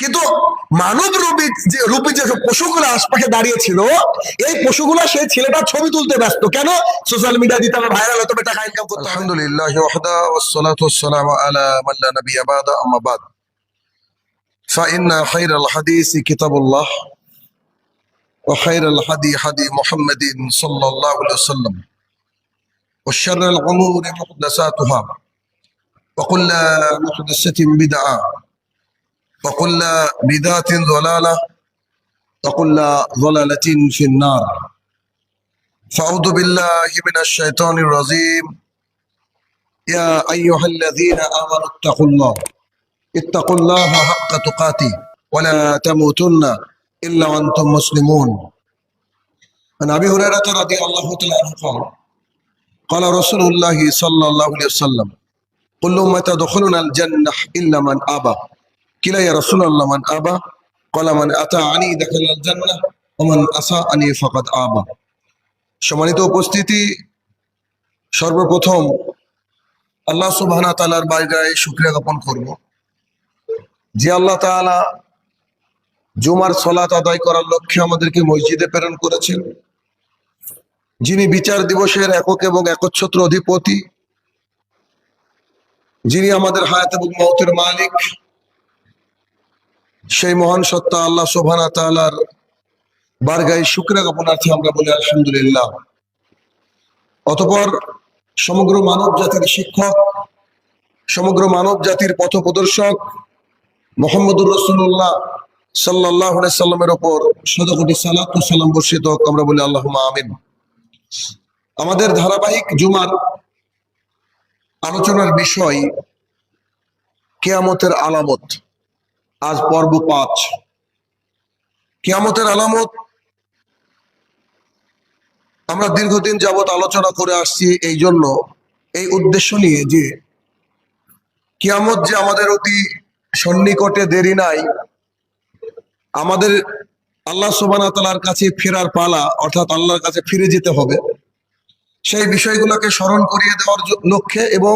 কিন্তু মানব রূপী যে পশুগুলো আশপাশে দাঁড়িয়ে ছিল, এই পশুগুলো সেই ছেলেটার ছবি তুলতে ব্যস্ত। কেন? সোশ্যাল মিডিয়া দিতে হবে, ভাইরাল হতে হবে, টাকা ইনকাম করতে হবে। আলহামদুলিল্লাহ ওয়াহদা ওয়াসসালাতু ওয়াসসালামু আলা মান লা নাবিয়্যা বা'দা, আম্মা বা'দ। ফাইন্না খায়রাল হাদিসি কিতাবুল্লাহ ওয়া খায়রাল হাদি হাদি মুহাম্মাদিন সাল্লাল্লাহু আলাইহি ওয়াসাল্লাম ওয়া শাররাল উমুরি মুহদাসাতুহা ওয়া কুল্লু মুহদাসাতিন বিদআহ وكل بدعة ضلالة وكل ضلالة في النار فأعوذ بالله من الشيطان الرجيم يا أيها الذين آمنوا اتقوا الله حق تقاته ولا تموتن إلا وأنتم مسلمون. عن أبي هريرة رضي الله تعالى عنه قال قال رسول الله صلى الله عليه وسلم كل أمة يدخلون الجنة إلا من أبى কিলা ইয়া রাসূলুল্লাহ মান আবা ক্বালা মান আতাআনি দাখালাল জান্নাহ ওয়া মান আসাআনি ফাকাদ আবা। সম্মানিত উপস্থিতি, সর্বপ্রথম আল্লাহ সুবহানাহু ওয়া তাআলার বারগাহে শুকরিয়া জ্ঞাপন করব যে আল্লাহ তাআলা জুমার সালাত আদায় করার লক্ষ্যে আমাদেরকে মসজিদে প্রেরণ করেছেন, যিনি বিচার দিবসের একক এবং একচ্ছত্র অধিপতি, যিনি আমাদের হায়াত এবং মওতের মালিক, সেই মহান সত্তা আল্লাহ সুবহানাহু ওয়া তাআলার বারগাহে শুকরিয়া জ্ঞাপনার্থে আমরা বলি আলহামদুলিল্লাহ। অতঃপর সমগ্র মানব জাতির শিক্ষক, সমগ্র মানব জাতির পথপ্রদর্শক মুহাম্মদুর রাসূলুল্লাহ সাল্লাল্লাহু আলাইহি সাল্লামের উপর শতকোটি সালাত ও সালাম বর্ষিত হোক, আমরা বলি আল্লাহুম্মা আমিন। আমাদের ধারাবাহিক জুমার আলোচনার বিষয় কিয়ামতের আলামত। আজ পর্ব 5, কিয়ামতের আলামত। আমরা দীর্ঘদিন যাবত আলোচনা করে আসছি এই জন্য, এই উদ্দেশ্য নিয়ে যে কিয়ামত যে আমাদের অতি সন্নিকটে, দেরি নাই, আমাদের আল্লাহ সুবহানাহু ওয়া তাআলার কাছে ফেরার পালা, অর্থাৎ আল্লাহর কাছে ফিরে যেতে হবে, সেই বিষয়গুলোকে স্মরণ করিয়ে দেওয়ার লক্ষ্যে এবং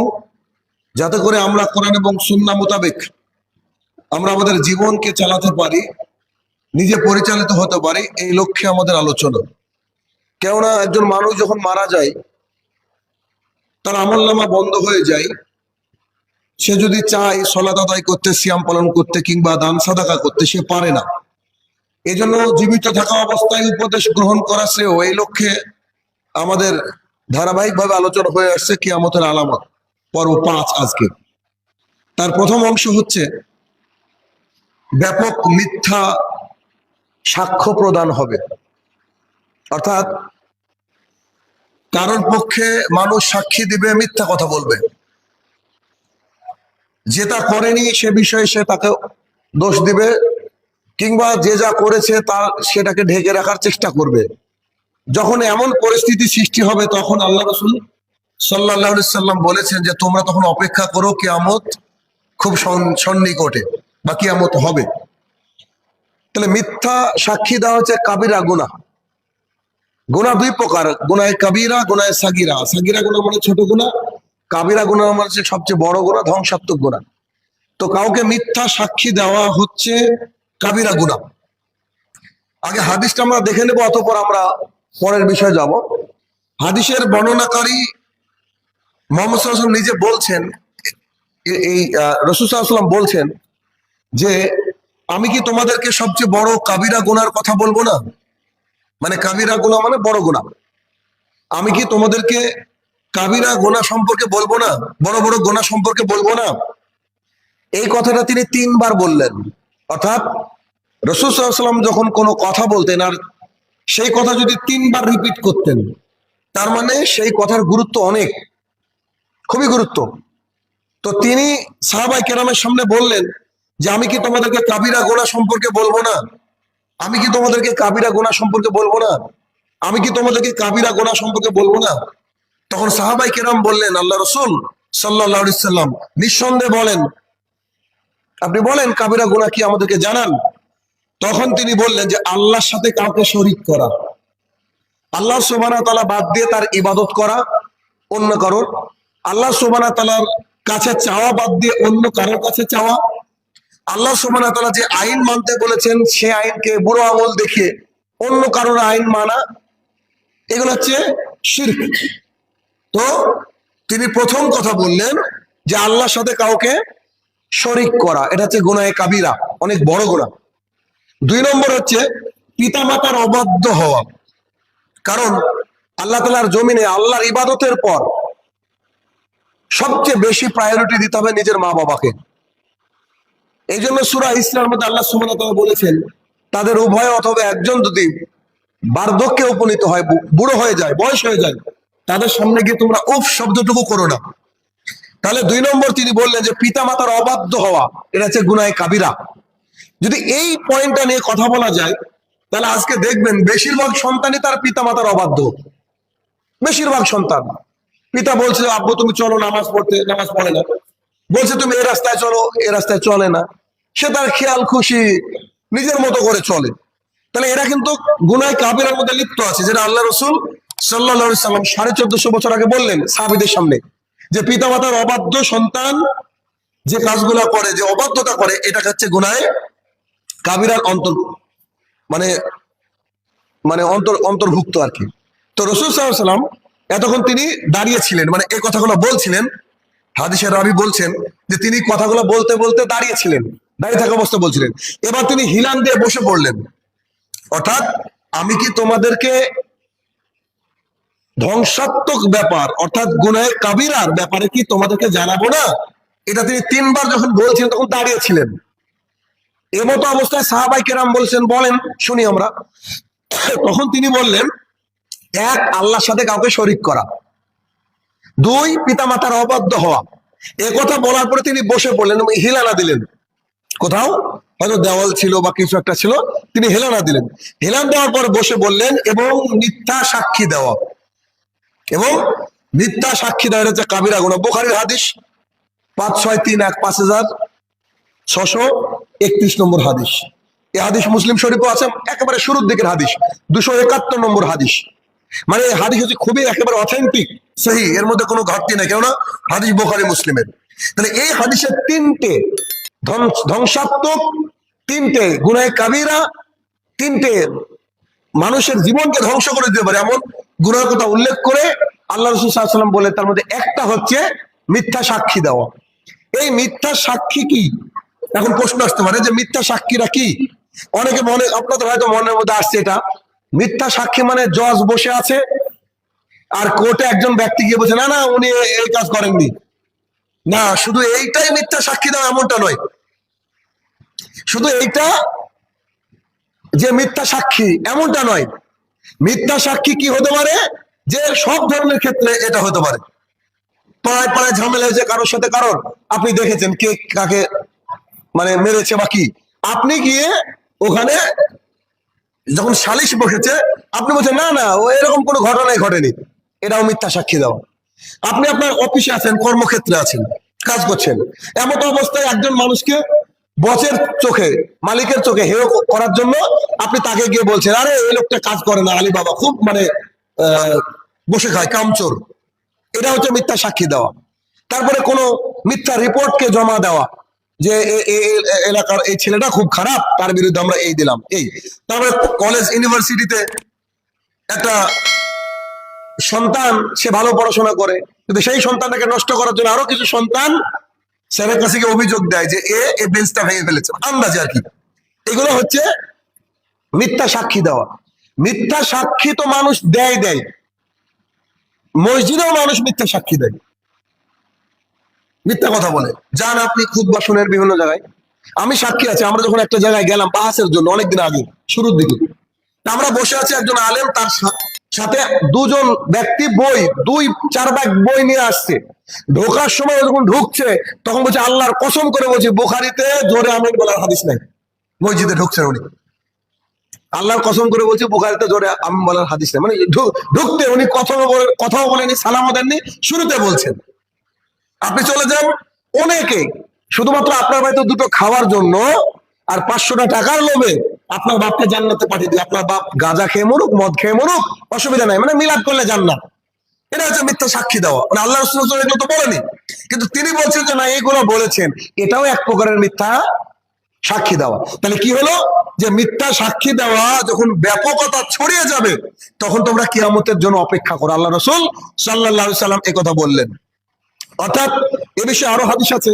যাতে করে আমরা কোরআন এবং সুন্নাহ মোতাবেক আমরা আমাদের জীবনকে চালাতে পারি, নিজে পরিচালিত হতে পারি, এই লক্ষ্যে আমাদের আলোচনা। কেননা একজন মানুষ যখন মারা যায়, তার আমলনামা বন্ধ হয়ে যায়। সে যদি চায় সালাত আদায় করতে, সিয়াম পালন করতে কিংবা দান সাদাকা করতে, সে পারে না। এই জন্য জীবিত থাকা অবস্থায় উপদেশ গ্রহণ করা শ্রেয়। এই লক্ষ্যে আমাদের ধারাবাহিকভাবে আলোচনা হয়ে আসছে কিয়ামতের আলামত, পর্ব 5 আজকে। তার প্রথম অংশ হচ্ছে ব্যাপক মিথ্যা সাক্ষ্য প্রদান হবে, অর্থাৎ কারোর পক্ষে মানুষ সাক্ষী দিবে, মিথ্যা কথা বলবে, যেটা করেনি সে বিষয়ে সে তাকে দোষ দিবে, কিংবা যে যা করেছে তার সেটাকে ঢেকে রাখার চেষ্টা করবে। যখন এমন পরিস্থিতি সৃষ্টি হবে, তখন আল্লাহ রাসূল সাল্লাল্লাহু আলাইহি সাল্লাম বলেছেন যে তোমরা তখন অপেক্ষা করো, কিয়ামত খুব সন্নিকটে বা কিয়ামত হবে। তাহলে মিথ্যা সাক্ষী দেওয়া হচ্ছে কাবিরা গুনাহ। গুনাহ দুই প্রকার, গুনাহে কাবিরা, গুনাহে সাগিরা। সাগিরা গুনাহ মানে ছোট গুনাহ, কাবিরা গুনাহ মানে সবচেয়ে বড় গুনাহ, ধ্বংসাত্মক গুনাহ। তো কাউকে মিথ্যা সাক্ষী দেওয়া হচ্ছে কাবিরা গুনাহ। আগে হাদিসটা আমরা দেখে নেব, অতঃপর আমরা পরের বিষয়ে যাব। হাদিসের বর্ণনাকারী মুহাম্মদ সাল্লাল্লাহু আলাইহি ওয়াসাল্লাম নিজে বলছেন, এই রাসূল সাল্লাল্লাহু আলাইহি ওয়াসাল্লাম বলছেন যে আমি কি তোমাদেরকে সবচেয়ে বড় কাবিরা গুনার কথা বলবো না? মানে কাবিরা গুনাহ মানে বড় গুনাহ। আমি কি তোমাদেরকে কাবিরা গুনাহ সম্পর্কে বলবো না, বড় বড় গুনাহ সম্পর্কে বলবো না? এই কথাটা তিনি 3 বার বললেন। অর্থাৎ রাসূল সাল্লাল্লাহু আলাইহি ওয়াসাল্লাম যখন কোনো কথা বলতেন আর সেই কথা যদি 3 বার রিপিট করতেন, তার মানে সেই কথার গুরুত্ব অনেক, খুবই গুরুত্ব। তো তিনি সাহাবায়ে কেরামের সামনে বললেন যে আমি কি তোমাদেরকে কাবিরা গুনাহ সম্পর্কে বলবো না? আমি কি তোমাদেরকে কাবিরা গুনাহ সম্পর্কে বলবো না? আমি কি তোমাদেরকে কাবিরা গুনাহ সম্পর্কে বলবো না? তখন সাহাবায়ে কেরাম বললেন, আল্লাহ রাসূল সাল্লাল্লাহু আলাইহি সাল্লাম নিঃসন্দেহে বলেন, আপনি বলেন কাবিরা গুনাহ কি, আমাদেরকে জানান। তখন তিনি বললেন যে আল্লাহর সাথে কাউকে শরীক করা, আল্লাহ সুবহানাহু ওয়া তাআলা বাদ দিয়ে তার ইবাদত করা অন্য কারোর, আল্লাহ সুবহানাহু ওয়া তাআলার কাছে চাওয়া বাদ দিয়ে অন্য কারোর কাছে চাওয়া, আল্লাহ সুবহানাহু ওয়া তাআলা যে আইন মানতে বলেছেন সে আইনকে বুড়ো আঙুল দেখিয়ে অন্য কারোর আইন মানা, এগুলো হচ্ছে শিরক। তো তিনি প্রথম কথা বললেন যে আল্লাহর সাথে কাউকে শরিক করা, এটা হচ্ছে গুনাহে কাবিরা, অনেক বড় গুনাহ। 2 নম্বর হচ্ছে পিতামাতার অবাধ্য হওয়া। কারণ আল্লাহ তাআলার জমিনে আল্লাহর ইবাদতের পর সবচেয়ে বেশি প্রায়োরিটি দিতে হবে নিজের মা বাবাকে। এই জন্য সূরা ইসরার মধ্যে আল্লাহ সুবহানাহু ওয়া তাআলা বলেছেন তাদের উভয় অথবা একজন যদি বার্ধক্যে উপনীত হয়, বুড়ো হয়ে যায়, বয়স হয়ে যায়, তাদের সামনে গিয়ে তোমরা উফ শব্দটুকু করো না। তাহলে 2 নম্বর তিনি বললেন যে পিতামাতার অবাধ্য হওয়া, এটা হচ্ছে গুনাহে কাবিরা। যদি এই পয়েন্টটা নিয়ে কথা বলা যায় তাহলে আজকে দেখবেন বেশিরভাগ সন্তানই তার পিতামাতার অবাধ্য। বেশিরভাগ সন্তান, পিতা বলছে আব্বু তুমি চলো নামাজ পড়তে, নামাজ পড়ে না, বলছে তুমি এই রাস্তায় চলো, এই রাস্তায় চলে না, সে তার খেয়াল খুশি নিজের মতো করে চলে। তাহলে এরা কিন্তু গুনাহে কাবিরার মধ্যে লিপ্ত আছে, যেটা আল্লাহ রাসূল সাল্লাল্লাহু আলাইহি সাল্লাম 1450 বছর আগে বললেন সাহাবীদের সামনে, যে পিতামাতার অবাধ্য সন্তান যে কাজগুলা করে, যে অবাধ্যতা করে, এটা হচ্ছে গুনাহে কাবিরার অন্তর্ভুক্ত আর কি। তো রাসূল সাল্লাল্লাহু আলাইহি সাল্লাম এতক্ষণ তিনি দাঁড়িয়েছিলেন, মানে এই কথাগুলো বলছিলেন। হাদিসের রাবী বলছেন যে তিনি কথাগুলো বলতে বলতে দাঁড়িয়েছিলেন, দাঁড়িয়ে থাকা অবস্থা বলছিলেন। এবার তিনি হিলান দিয়ে বসে পড়লেন, অর্থাৎ আমি কি তোমাদেরকে ধ্বংসাত্মক ব্যাপার অর্থাৎ গুনাহে কাবিরার ব্যাপারে কি তোমাদেরকে জানাবো না? এটা তিনি 3 বার যখন বলছিলেন তখন দাঁড়িয়েছিলেন। এমতো অবস্থায় সাহাবায়ে কেরাম বলছেন বলেন শুনি আমরা। তখন তিনি বললেন 1 আল্লাহর সাথে কাউকে শরীক করা, 2 পিতামাতার অবাধ্য হওয়া। কথা বলার পরে তিনি বসে পড়লেন এবং হিলানা দিলেন। কোথাও হয়তো দেওয়াল ছিল বা কিছু একটা ছিল, তিনি হেলানা দিলেন। হেলান দেওয়ার পর বসে বললেন এবং মিথ্যা সাক্ষী দেওয়া, এবং মিথ্যা সাক্ষী দেওয়া হচ্ছে কাবিরা গুনাহ। বুখারীর হাদিস 5631 5631 নম্বর হাদিস। এই হাদিস মুসলিম শরীফে আছে, একেবারে শুরুর দিকের হাদিস, 271 নম্বর হাদিস। মানে এই হাদিস হচ্ছে খুবই একেবারে অথেন্টিক, সহিহ, এর মধ্যে কোনো ঘাটতি নাই, কেননা হাদিস বুখারী মুসলিমের। তাহলে এই হাদিসের 3টে ধ্বংসাত্মক, 3টে গুনাহে কাবিরা, 3টে মানুষের জীবনকে ধ্বংস করে দিতে পারে এমন গুনাহের কথা উল্লেখ করে আল্লাহ রাসূল সাল্লাল্লাহু আলাইহি ওয়াসাল্লাম বলে, তার মধ্যে একটা হচ্ছে মিথ্যা সাক্ষী দেওয়া। এই মিথ্যা সাক্ষী কি? এখন প্রশ্ন আসতে পারে যে মিথ্যা সাক্ষীরা কি? অনেকে আপনাদের হয়তো মনের মধ্যে আসছে এটা, মিথ্যা সাক্ষী মানে জজ বসে আছে আর কোর্টে একজন ব্যক্তি গিয়ে বলছে না না উনি এই কাজ করেননি। না, শুধু এইটাই মিথ্যা সাক্ষী দেওয়া এমনটা নয়। শুধু এইটা যে মিথ্যা সাক্ষী এমনটা নয়। মিথ্যা সাক্ষী কি হতে পারে? যে সব ধরনের ক্ষেত্রে এটা হতে পারে। পাড়ায় পাড়ায় ঝামেলা হয়েছে কারোর সাথে কারোর, আপনি দেখেছেন কে কাকে মানে মেরেছে বা কি, আপনি গিয়ে ওখানে যখন সালিশ বসেছে আপনি বলছেন না না ও এরকম কোনো ঘটনাই ঘটেনি, এটাও মিথ্যা সাক্ষী দেওয়া। আপনি আপনার অফিসে আছেন, কর্মক্ষেত্রে আছেন, কাজ করছেন, এমন অবস্থায় একজন মানুষকে বসের চোখে, মালিকের চোখে হেয় করার জন্য আপনি তাকে গিয়ে বলছেন আরে এই লোকটা কাজ করে না, আলী বাবা খুব মানে বসে খায়, কামচোর, এটা হচ্ছে মিথ্যা সাক্ষী দেওয়া। তারপরে কোনো মিথ্যা রিপোর্টকে জমা দেওয়া যে এলাকার এই ছেলেটা খুব খারাপ, তার বিরুদ্ধে আমরা এই দিলাম এই। তারপরে কলেজ ইউনিভার্সিটিতে একটা সন্তান সে ভালো পড়াশোনা করে, কিন্তু সেই সন্তানটাকে নষ্ট করার জন্য আরো কিছু সন্তান স্যারের কাছে গিয়ে অভিযোগ দেয় যে এই বেঞ্চটা ভেঙে ফেলেছে, আন্দাজে আর কি। এগুলো হচ্ছে মিথ্যা সাক্ষী দেওয়া। মিথ্যা সাক্ষী তো মানুষ দেয়, মসজিদেও মানুষ মিথ্যা সাক্ষী দেয়, মিথ্যা কথা বলে। যান আপনি খুতবা শুনেন বিভিন্ন জায়গায়, আমি সাক্ষী আছি। আমরা যখন একটা জায়গায় গেলাম বাহাসের জন্য অনেকদিন আগে, শুরুর দিকে, আমরা বসে আছি, একজন আলেম তার সাথে 2 জন ব্যক্তি বই 2-4 ব্যাগ বই নিয়ে আসছে। ঢোকার সময় যখন ঢুকছে তখন বলছে আল্লাহর কসম করে বলছি বুখারীতে জোরে আমিন বলার হাদিস নাই। মসজিদে ঢুকছেন উনি, আল্লাহর কসম করে বলছে বুখারীতে জোরে আমিন বলার হাদিস নাই। মানে ঢুকতে উনি কথাও বলেনি, সালামও দেননি, শুরুতে বলছেন। আপনি চলে যান, অনেকে শুধুমাত্র আপনার বাড়িতে 2টো খাওয়ার জন্য আর 500টা টাকার লোভে আপনার বাপকে জান্নাতে পাঠিয়ে দিই। আপনার বাপ গাঁজা খেয়ে মরুক, মদ খেয়ে মরুক, অসুবিধা নাই, মানে মিলাদ করলে জান্নাত। এটা হচ্ছে মিথ্যা সাক্ষী দেওয়া। মানে আল্লাহ রাসূল এগুলো তো বলেনি, কিন্তু তিনি বলছেন যে না এগুলো বলেছেন, এটাও এক প্রকারের মিথ্যা সাক্ষী দেওয়া। তাহলে কি হলো, যে মিথ্যা সাক্ষী দেওয়া যখন ব্যাপকতা ছড়িয়ে যাবে তখন তোমরা কিয়ামতের জন্য অপেক্ষা করো। আল্লাহ রাসূল সাল্লাল্লাহু আলাইহি সাল্লাম এই কথা বললেন। অর্থাৎ এ বিষয়ে আরো হাদিস আছে।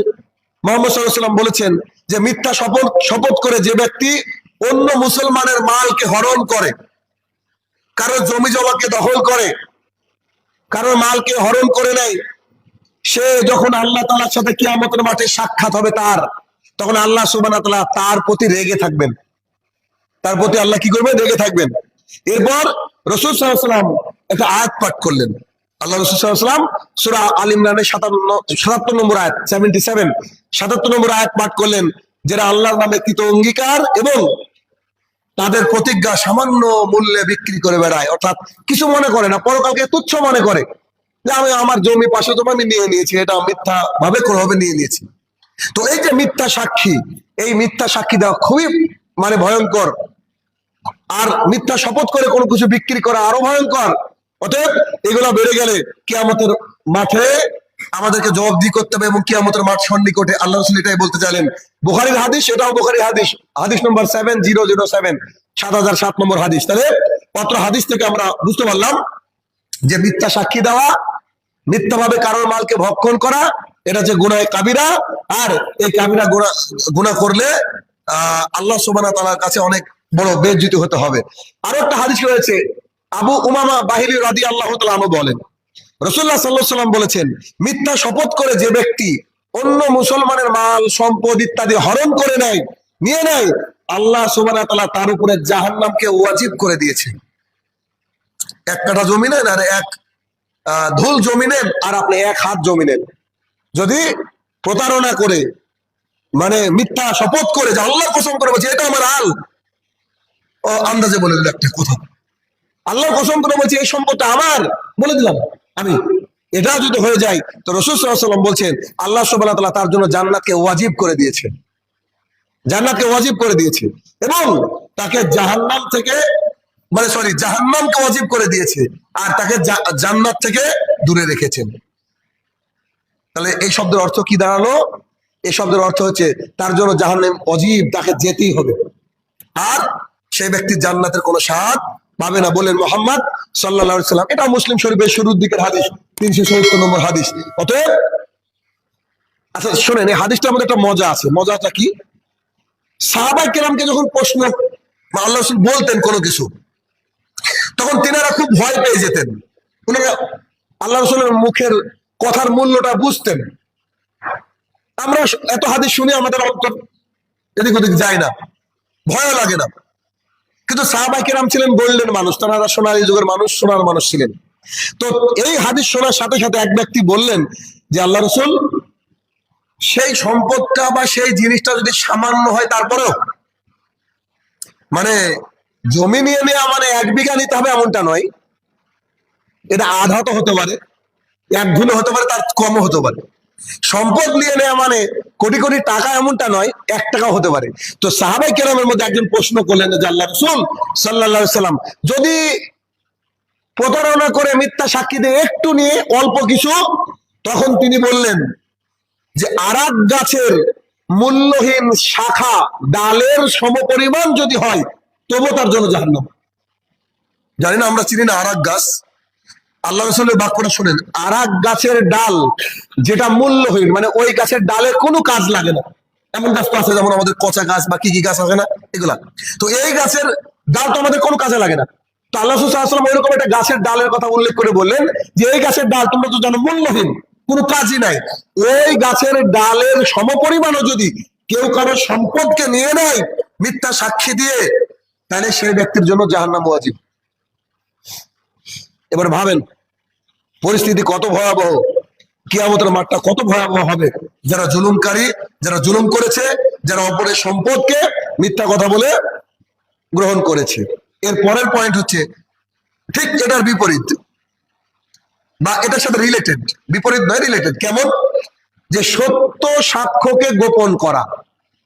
মুহাম্মদ সাল্লাল্লাহু আলাইহি সাল্লাম বলেছেন যে মিথ্যা শপথ করে যে ব্যক্তি অন্য মুসলমানের মালকে হরণ করে, কারো জমি জমাকে দখল করে, কারো মালকে হরণ করে নেয়, সে যখন আল্লাহ তাআলার সাথে কিয়ামতের মাঠে সাক্ষাৎ হবে তার, তখন আল্লাহ সুবহানাহু ওয়া তাআলা তার প্রতি রেগে থাকবেন। তার প্রতি আল্লাহ কি করবেন? রেগে থাকবেন। এরপর রাসূল সাল্লাল্লাহু আলাইহি ওয়াসাল্লাম একটা আয়াত পাঠ করলেন। আল্লাহ রাসূল সাল্লাল্লাহু আলাইহি ওয়াসাল্লাম সূরা আল ইমরানের 77 নম্বর আয়াত 77 নম্বর আয়াত পাঠ করলেন, যারা আল্লাহর নামে কৃত অঙ্গীকার এবং তাদের প্রতিজ্ঞা সামান্য মূল্যে বিক্রি করে বেড়ায়। অর্থাৎ কিছু মনে করে না, পরকালকে তুচ্ছ মনে করে যে আমি আমার জমি পাশে জমি আমি নিয়ে নিয়েছি, এটা মিথ্যা ভাবে কোনোভাবে নিয়ে নিয়েছি। তো এই যে মিথ্যা সাক্ষী, এই মিথ্যা সাক্ষী দেওয়া খুবই ভয়ঙ্কর। আর মিথ্যা শপথ করে কোনো কিছু বিক্রি করা আরো ভয়ঙ্কর। অতএব এগুলো বেড়ে গেলে কিয়ামতের মাঠে আমাদেরকে জবাবদিহি করতে হবে এবং কিয়ামতের মাঠ সন্নিকটে। আল্লাহ রাসূল এটাই বলতে চাইলেন। বুখারীর হাদিস, এটাও বুখারীর হাদিস, হাদিস নম্বর 7007, 7007 নম্বর হাদিস। তাহলে পত্র হাদিস থেকে আমরা বুঝতে পারলাম যে মিথ্যা সাক্ষী দেওয়া, মিথ্যাভাবে কারোর মালকে ভক্ষণ করা, এটা হচ্ছে গুনাহে কাবিরা। আর এই কাবিরা গুনাহ করলে আল্লাহ সুবহানাহু ওয়া তাআলার কাছে অনেক বড় বেইজ্জতি হতে হবে। আরো একটা হাদিস রয়েছে, আবু উমামা বাহিলী রাদিয়াল্লাহু তাআলা আনহু বলেন, রাসূলুল্লাহ সাল্লাল্লাহু আলাইহি ওয়াসাল্লাম বলেছেন, মিথ্যা শপথ করে যে ব্যক্তি অন্য মুসলমানের মাল সম্পদ ইত্যাদি হরণ করে নেয়, নিয়ে নেয়, আল্লাহ সুবহানাহু ওয়া তাআলা তার উপরে জাহান্নামকে ওয়াজিব করে দিয়েছেন। এক কাঠা জমি নেন আর এক ধুল জমি নেন আর আপনি এক হাত জমি নেন, যদি প্রতারণা করে মিথ্যা শপথ করে যে আল্লাহর কসম করে বলছে এটা আমার আল, ও আন্দাজে বলে দিল একটা কথা, আল্লাহর কসম করে বলছে এই সম্পদটা আমার, বলে দিলাম আমি, এটা যদি হয়ে যায় তো রাসূল সাল্লাল্লাহু আলাইহি ওয়াসাল্লাম বলছেন আল্লাহ সুবহানাহু ওয়া তাআলা তার জন্য জান্নাতকে ওয়াজিব করে দিয়েছে, জান্নাতকে ওয়াজিব করে দিয়েছে এবং তাকে জাহান্নাম থেকে জাহান্নামকে ওয়াজিব করে দিয়েছে আর তাকে জান্নাত থেকে দূরে রেখেছেন। তাহলে এই শব্দের অর্থ কি দাঁড়ালো? এই শব্দের অর্থ হচ্ছে তার জন্য জাহান্নাম ওয়াজিব, তাকে যেতেই হবে, আর সেই ব্যক্তি জান্নাতের কোনো স্বাদ পাবে না বলেন মুহাম্মদ সাল্লাল্লাহু আলাইহি সাল্লাম। এটা মুসলিম শরীফের শুরুর দিকের হাদিস, 370 নম্বর হাদিস। অতএব আচ্ছা শুনেন, এই হাদিসটার মধ্যে একটা মজা আছে। মজাটা কি? সাহাবায়ে কেরামকে যখন প্রশ্ন আল্লাহ রাসূল বলতেন কোনো কিছু, তখন তিনারা খুব ভয় পেয়ে যেতেন। ওনারা আল্লাহ রাসূলের মুখের কথার মূল্যটা বুঝতেন। আমরা এত হাদিস শুনে আমাদের অন্তর এদিক ওদিক যায় না, ভয় লাগে না। কিন্তু সাহাবায়ে কেরাম ছিলেন গোল্ডেন মানুষ, তারা সোনালী যুগের মানুষ, সোনার মানুষ ছিলেন। তো এই হাদিস শোনার সাথে সাথে এক ব্যক্তি বললেন যে আল্লাহ রাসূল, সেই সম্পদটা বা সেই জিনিসটা যদি সামান্য হয়, তারপরেও জমি নিয়ে নেওয়া 1 বিঘা নিতে হবে এমনটা নয়, এটা আধা তো হতে পারে, 1 ধুলো হতে পারে, তার কমও হতে পারে। সম্পদ নিয়ে নেওয়া কোটি কোটি টাকা এমনটা নয়, 1 টাকাও হতে পারে। তো সাহাবায়ে কেরামের মধ্যে একজন প্রশ্ন করলেন যে আল্লাহ রাসূল সাল্লাল্লাহু আলাইহি সাল্লাম, যদি প্রতারণা করে মিথ্যা সাক্ষী দিয়ে একটু নিয়ে অল্প কিছু, তখন তিনি বললেন যে আরাক গাছের মূল্যহীন শাখা ডালের সমপরিমাণ যদি হয় তবু তার জন্য জাহান্নাম। জানি না, আমরা চিনি না আরাক গাছ। আল্লাহ রাসূলের বাক্যটা শুনেন, আরাক গাছের ডাল যেটা মূল্যহীন, ওই গাছের ডালের কোনো কাজ লাগে না, এমন গাছ তো আছে, যেমন আমাদের কচা গাছ বা কি কি গাছ আছে না, এগুলা। তো এই গাছের ডাল তো আমাদের কোনো কাজে লাগে না। তো আল্লাহ রাসূল সাল্লাল্লাহু আলাইহি ওয়াসাল্লাম ওইরকম একটা গাছের ডালের কথা উল্লেখ করে বললেন যে এই গাছের ডাল তোমরা তো জানো মূল্যহীন, কোনো কাজই নাই। ওই গাছের ডালের সমপরিমাণও যদি কেউ কারো সম্পদকে নিয়ে নেয় মিথ্যা সাক্ষী দিয়ে, তাহলে সেই ব্যক্তির জন্য জাহান্নাম ওয়াজিব। এবার ভাবেন পরিস্থিতি কত ভয়াবহ, কিয়ামতের মাঠটা কত ভয়াবহ হবে। যারা জুলুমকারী, যারা জুলুম করেছে, যারা অপরের সম্পদকে মিথ্যা কথা বলে গ্রহণ করেছে। এর পরের পয়েন্ট হচ্ছে ঠিক এটার বিপরীত, বা এটার সাথে রিলেটেড, বিপরীত নয়, রিলেটেড। কেমন? যে সত্য সাক্ষ্যকে গোপন করা।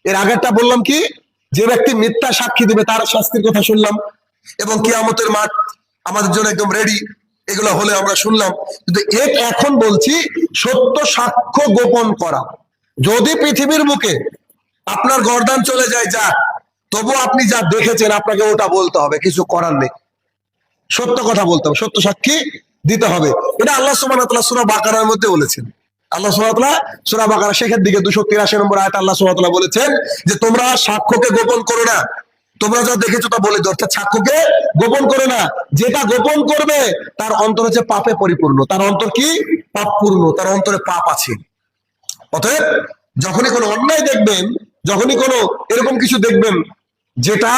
এর আগেরটা বললাম কি, যে ব্যক্তি মিথ্যা সাক্ষী দিবে তার শাস্তির কথা শুনলাম, এবং কিয়ামতের মাঠ আমাদের জন্য একদম রেডি, এগুলো হলে আমরা শুনলাম। কিন্তু এখন বলছি সত্য সাক্ষ্য গোপন করা। যদি পৃথিবীর বুকে আপনার গর্দান চলে যায় যা, তবু আপনি যা দেখেছেন আপনাকে ওটা বলতে হবে, কিছু করার নেই। সত্য কথা বলতে হবে, সত্য সাক্ষী দিতে হবে। এটা আল্লাহ সুবহানাহু ওয়া তাআলা সূরা বাকারার মধ্যে বলেছেন। আল্লাহ সুবহানাহু ওয়া তাআলা সূরা বাকারা শেষের দিকে 283 নম্বর আয়াতে আল্লাহ সুবহানাহু ওয়া তাআলা বলেছেন যে তোমরা সাক্ষ্যকে গোপন করো না, তোমরা যা দেখেছো তা বলে দাও। অর্থাৎ সাক্ষ্যকে গোপন করো না, যেটা গোপন করবে তার অন্তর হচ্ছে পাপে পরিপূর্ণ। তার অন্তর কি? পাপপূর্ণ, তার অন্তরে পাপ আছে। অতএব যখনই কোনো অন্যায় দেখবেন, যখনই কোনো এরকম কিছু দেখবেন যেটা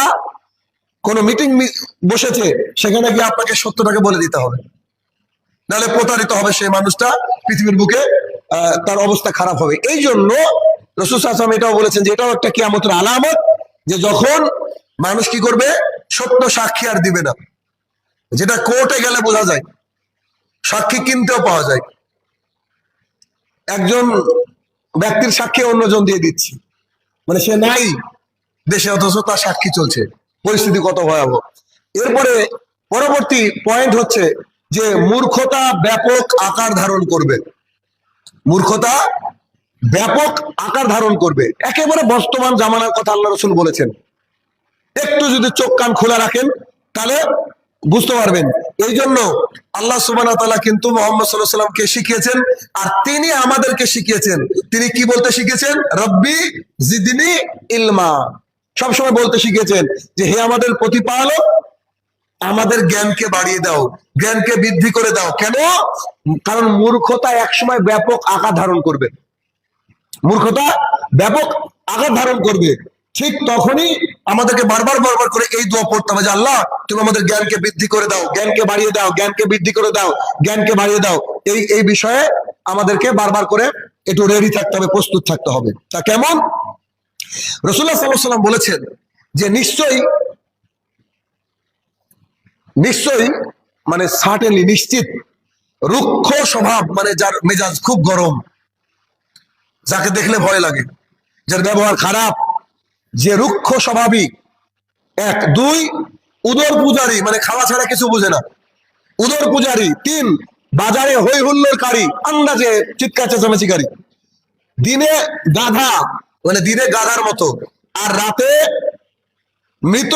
কোনো মিটিং বসেছে, সেখানে গিয়ে আপনাকে সত্যটাকে বলে দিতে হবে, নাহলে প্রতারিত হবে সেই মানুষটা, পৃথিবীর বুকে তার অবস্থা খারাপ হবে। এই জন্য রাসূল সাল্লাল্লাহু আলাইহি ওয়াসাল্লাম এটাও বলেছেন যে এটা একটা কিয়ামতের আলামত, যে যখন মানুষ কি করবে, সত্য সাক্ষী আর দিবে না, যেটা কোর্টে গেলে বোঝা যায়, সাক্ষী কিনতেও পাওয়া যায়। একজন ব্যক্তির সাক্ষী অন্যজন দিয়ে দিচ্ছে, মানে সে নাই দেশে, অথচ তার সাক্ষী চলছে। পরিস্থিতি কত ভয়াবহ। এরপরে পরবর্তী পয়েন্ট হচ্ছে যে মূর্খতা ব্যাপক আকার ধারণ করবে। মূর্খতা ব্যাপক আকার ধারণ করবে, একেবারে বর্তমান জামানার কথা আল্লাহ রাসূল বলেছেন। একটু যদি চোখ কান খোলা রাখেন তাহলে বুঝতে পারবেন। এই জন্য আল্লাহ সুবহানাহু ওয়া তাআলা কিন্তু মুহাম্মদ সাল্লাল্লাহু আলাইহি ওয়াসাল্লামকে শিখিয়েছেন, আর তিনি আমাদেরকে শিখিয়েছেন। তিনি কি বলতে শিখিয়েছেন? রব্বি জিদনি ইলমা। সবসময় বলতে শিখিয়েছেন যে হে আমাদের প্রতিপালক, আমাদের জ্ঞানকে বাড়িয়ে দাও, জ্ঞানকে বৃদ্ধি করে দাও। কেন? কারণ মূর্খতা একসময় ব্যাপক আকার ধারণ করবে। মূর্খতা ব্যাপক আকার ধারণ করবে, ঠিক তখনই আমাদেরকে বারবার বারবার করে এই দোয়া পড়তে হবে যে আল্লাহ তুমি আমাদের জ্ঞানকে বৃদ্ধি করে দাও, জ্ঞানকে বাড়িয়ে দাও, জ্ঞানকে বৃদ্ধি করে দাও, জ্ঞানকে বাড়িয়ে দাও। এই বিষয়ে আমাদেরকে বারবার করে একটু রেডি থাকতে হবে, প্রস্তুত থাকতে হবে। তা কেমন? রাসূলুল্লাহ সাল্লাল্লাহু আলাইহি ওয়াসাল্লাম বলেছেন যে নিশ্চয়ই মানে সার্টেনলি নিশ্চিত, রুক্ষ স্বভাব মানে যার মেজাজ খুব গরম, যাকে দেখলে ভয় লাগে, যার ব্যবহার খারাপ, যে রুক্ষ স্বভাবী। 1 2 উদর পূজারী, মানে খাওয়া ছাড়া কিছু বুঝে না, উদর পূজারী। 3 বাজারে হই হুল্লোড়কারী, আন্দাজে চিৎকার চেঁচামেচিকারী। দিনে গাধা, মানে দিনে গাধার মতো, আর রাতে মৃত,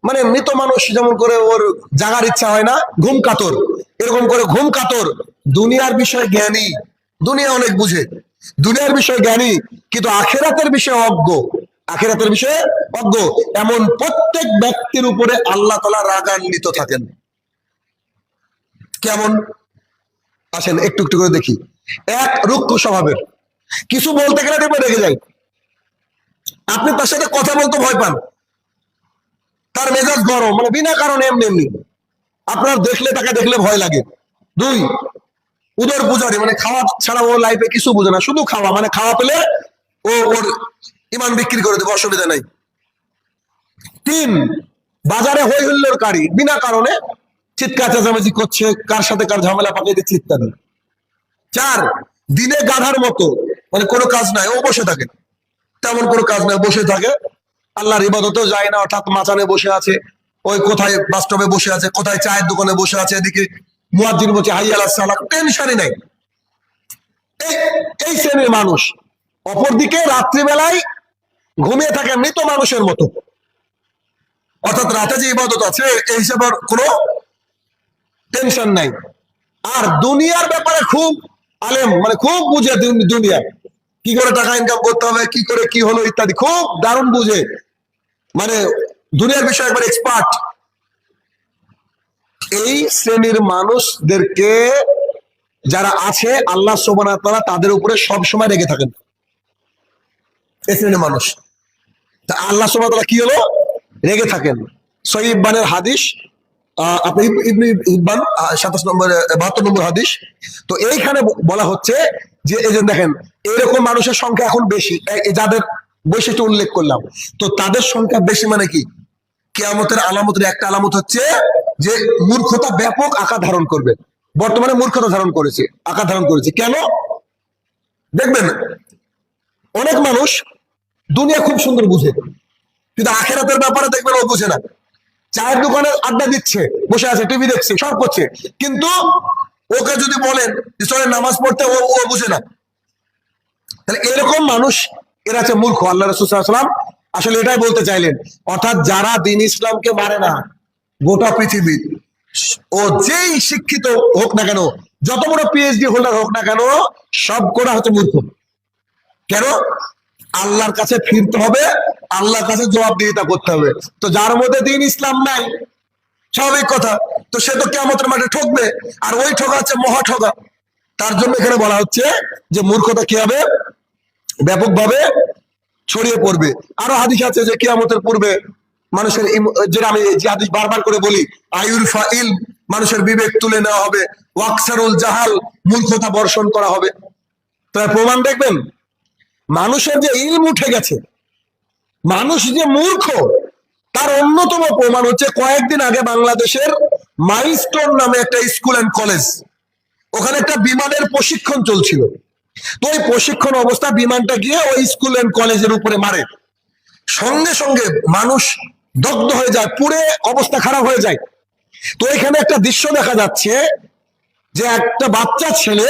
মানে মৃত মানুষ যেমন করে ওর জাগার ইচ্ছা হয় না, ঘুম কাতর, এরকম করে ঘুম কাতর। দুনিয়ার বিষয়ে জ্ঞানী, দুনিয়া অনেক বুঝে, দুনিয়ার বিষয়ে জ্ঞানী, কিন্তু আখিরাতের বিষয়ে অজ্ঞ, আখিরাতের বিষয়ে অজ্ঞ। এমন প্রত্যেক ব্যক্তির উপরে আল্লাহ তাআলা রাগান্বিত থাকেন। কেমন? আসেন একটু একটু করে দেখি। 1 রুক্ষ স্বভাবের, কিছু বলতে গেলে দেখবে রেগে যায়, আপনি তার সাথে কথা বলতে ভয় পান, তার মেজাজ গরম, মানে বিনা কারণে এমনি এমনি আপনার দেখলে, তাকে দেখলে ভয় লাগে। 2 উদর পূজারী, মানে খাওয়া ছাড়া ও লাইফে কিছু বুঝে না, শুধু খাওয়া, মানে খাওয়া পেলে ও ওর ইমান বিক্রি করে দেবে, অসুবিধা নাই। 3 বাজারে হই হুল্লোড়কারী, বিনা কারণে চিৎকার চেঁচামেচি করছে, কার সাথে কার ঝামেলা পাকিয়ে দিচ্ছে ইত্যাদি। 4 দিনে গাধার মতো, মানে কোনো কাজ নাই, ও বসে থাকে, তেমন কোনো কাজ নাই, বসে থাকে, আল্লাহর ইবাদতেও যায় না, অর্থাৎ মাচানে বসে আছে, ওই কোথায় বাস স্টপে বসে আছে, কোথায় চায়ের দোকানে বসে আছে, এদিকে মুয়াজ্জিন বলছে হাইয়া আলাস সালাহ, টেনশনই নাই। এই শ্রেণীর মানুষ। অপরদিকে রাত্রিবেলায় ঘুমিয়ে থাকে মৃত মানুষের মতো, অর্থাৎ রাতে যে ইবাদত আছে এই হিসেবে কোনো টেনশন নাই। আর দুনিয়ার ব্যাপারে খুব আলেম, মানে খুব বুঝে দুনিয়া, কি করে টাকা ইনকাম করতে হবে, কি করে কি হলো ইত্যাদি, খুব দারুণ বুঝে, মানে দুনিয়ার বিষয়ে একবার এক্সপার্ট। এই শ্রেণীর মানুষদেরকে যারা আছে আল্লাহ সুবহানাহু ওয়া তাআলা তাদের উপরে সব সময় রেগে থাকেন। এই শ্রেণীর মানুষ, তা আল্লাহ সুবহানাহু ওয়া তাআলা কি হলো, রেগে থাকেন। সহিহ ইবনের হাদিস, আপনি ইবনে ইবন 27 নম্বর 72 নম্বর হাদিস। তো এইখানে বলা হচ্ছে যে এই যে দেখেন এরকম মানুষের সংখ্যা এখন বেশি, যাদের বৈশিষ্ট্য উল্লেখ করলাম, তো তাদের সংখ্যা বেশি মানে কি, কিয়ামতের আলামতের একটা আলামত হচ্ছে যে মূর্খতা ব্যাপক আকার ধারণ করবে। বর্তমানে মূর্খতা ধারণ করেছে, আকার ধারণ করেছে। কেন? দেখবেন অনেক মানুষ দুনিয়া খুব সুন্দর বুঝে, কিন্তু আখিরাতের ব্যাপারে দেখবেন ও বুঝে না। চায়ের দোকানে আড্ডা দিচ্ছে, বসে আছে, টিভি দেখছে, সব করছে, কিন্তু ওকে যদি বলেন যে চলে নামাজ পড়তে, ও বুঝে না। তাহলে এরকম মানুষ এরা হচ্ছে মূর্খ। আল্লাহ রাসূল সাল্লাল্লাহু আলাইহি ওয়াসাল্লাম আসলে এটাই বলতে চাইলেন, অর্থাৎ যারা দ্বীন ইসলামকে মানে না গোটা পৃথিবীর, ও যেই শিক্ষিত হোক না কেন, যত বড় পিএইচডি হোল্ডার হোক না কেন, সব করা হচ্ছে মূর্খ। কেন? আল্লাহর কাছে ফিরতে হবে, আল্লাহর কাছে জবাবদিহিতা করতে হবে। তো যার মধ্যে দ্বীন ইসলাম নাই, স্বাভাবিক কথা, তো সে তো কিয়ামতের মাঠে ঠকবে, আর ওই ঠকা হচ্ছে মহা ঠকা। তার জন্য এখানে বলা হচ্ছে যে মূর্খতা কি হবে, ব্যাপকভাবে ছড়িয়ে পড়বে। আরো হাদিস আছে যে কিয়ামতের পূর্বে মানুষের, যেটা আমি যে হাদিস বারবার করে বলি, আয়ুর ফাইল, মানুষের বিবেক তুলে নেওয়া হবে, ওয়াকসারুল জাহাল, মূর্খতা বর্ষণ করা হবে। তার প্রমাণ দেখবেন, মানুষের যে ইলম উঠে গেছে, মানুষ যে মূর্খ, তার অন্যতম প্রমাণ হচ্ছে কয়েকদিন আগে বাংলাদেশের মাইলস্টোন নামে একটা স্কুল অ্যান্ড কলেজ, ওখানে একটা বিমানের প্রশিক্ষণ চলছিল। তো ওই প্রশিক্ষণ অবস্থা বিমানটা গিয়ে ওই স্কুল অ্যান্ড কলেজের উপরে মারে, সঙ্গে সঙ্গে মানুষ দগ্ধ হয়ে যায়, পুরে অবস্থা খারাপ হয়ে যায়। তো এখানে একটা দৃশ্য দেখা যাচ্ছে যে একটা বাচ্চা ছেলে